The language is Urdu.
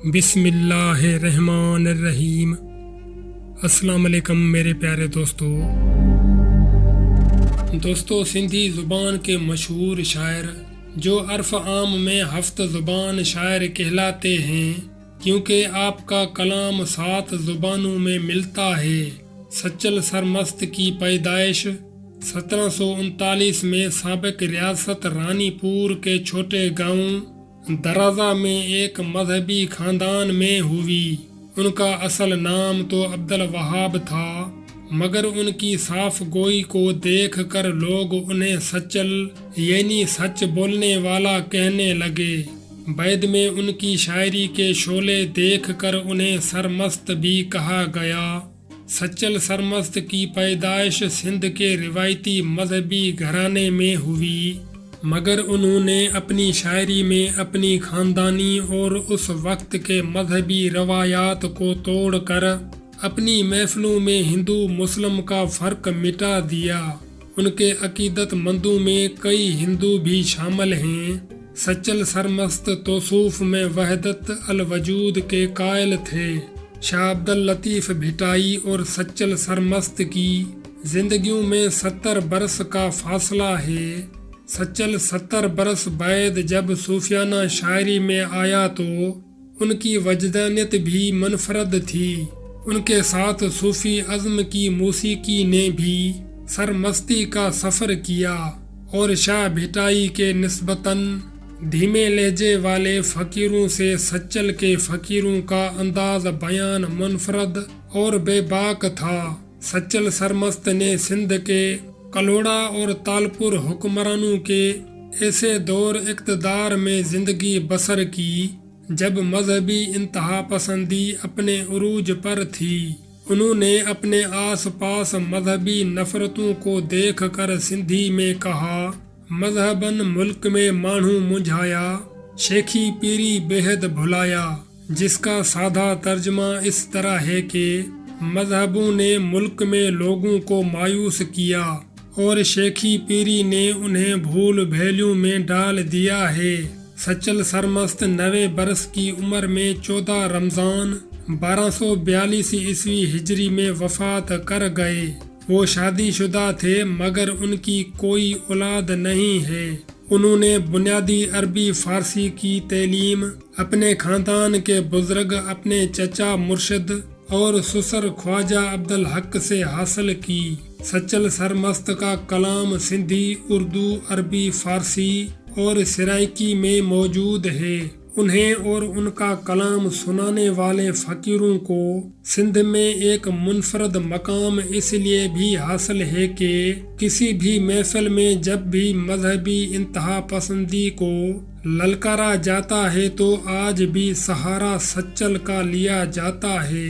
بسم اللہ الرحمن الرحیم۔ السلام علیکم میرے پیارے دوستو سندھی زبان کے مشہور شاعر جو عرف عام میں ہفت زبان شاعر کہلاتے ہیں، کیونکہ آپ کا کلام 7 زبانوں میں ملتا ہے۔ سچل سرمست کی پیدائش 1739 میں سابق ریاست رانی پور کے چھوٹے گاؤں درازہ میں ایک مذہبی خاندان میں ہوئی۔ ان کا اصل نام تو عبد الوہاب تھا، مگر ان کی صاف گوئی کو دیکھ کر لوگ انہیں سچل یعنی سچ بولنے والا کہنے لگے۔ بعد میں ان کی شاعری کے شعلے دیکھ کر انہیں سرمست بھی کہا گیا۔ سچل سرمست کی پیدائش سندھ کے روایتی مذہبی گھرانے میں ہوئی، مگر انہوں نے اپنی شاعری میں اپنی خاندانی اور اس وقت کے مذہبی روایات کو توڑ کر اپنی محفلوں میں ہندو مسلم کا فرق مٹا دیا۔ ان کے عقیدت مندوں میں کئی ہندو بھی شامل ہیں۔ سچل سرمست توصوف میں وحدت الوجود کے قائل تھے۔ شاہ عبد اللطیف بھٹائی اور سچل سرمست کی زندگیوں میں 70 برس کا فاصلہ ہے۔ سچل 70 برس بعد جب صوفیانہ شاعری میں آیا تو ان کی وجدانیت بھی منفرد تھی۔ ان کے ساتھ صوفی عزم کی موسیقی نے بھی سرمستی کا سفر کیا، اور شاہ بھٹائی کے نسبتاً دھیمے لہجے والے فقیروں سے سچل کے فقیروں کا انداز بیان منفرد اور بے باک تھا۔ سچل سرمست نے سندھ کے کلوڑا اور تالپور حکمرانوں کے ایسے دور اقتدار میں زندگی بسر کی جب مذہبی انتہا پسندی اپنے عروج پر تھی۔ انہوں نے اپنے آس پاس مذہبی نفرتوں کو دیکھ کر سندھی میں کہا، مذہباً ملک میں مانہوں منجھایا، شیخی پیری بےحد بھلایا، جس کا سادہ ترجمہ اس طرح ہے کہ مذہبوں نے ملک میں لوگوں کو مایوس کیا اور شیخی پیری نے انہیں بھول بھیلیوں میں ڈال دیا ہے۔ سچل سرمست 90 برس کی عمر میں 14 رمضان 1242 عیسوی ہجری میں وفات کر گئے۔ وہ شادی شدہ تھے، مگر ان کی کوئی اولاد نہیں ہے۔ انہوں نے بنیادی عربی فارسی کی تعلیم اپنے خاندان کے بزرگ اپنے چچا مرشد اور سسر خواجہ عبدالحق سے حاصل کی۔ سچل سرمست کا کلام سندھی، اردو، عربی، فارسی اور سرائکی میں موجود ہے۔ انہیں اور ان کا کلام سنانے والے فقیروں کو سندھ میں ایک منفرد مقام اس لیے بھی حاصل ہے کہ کسی بھی محفل میں جب بھی مذہبی انتہا پسندی کو للکارا جاتا ہے تو آج بھی سہارا سچل کا لیا جاتا ہے۔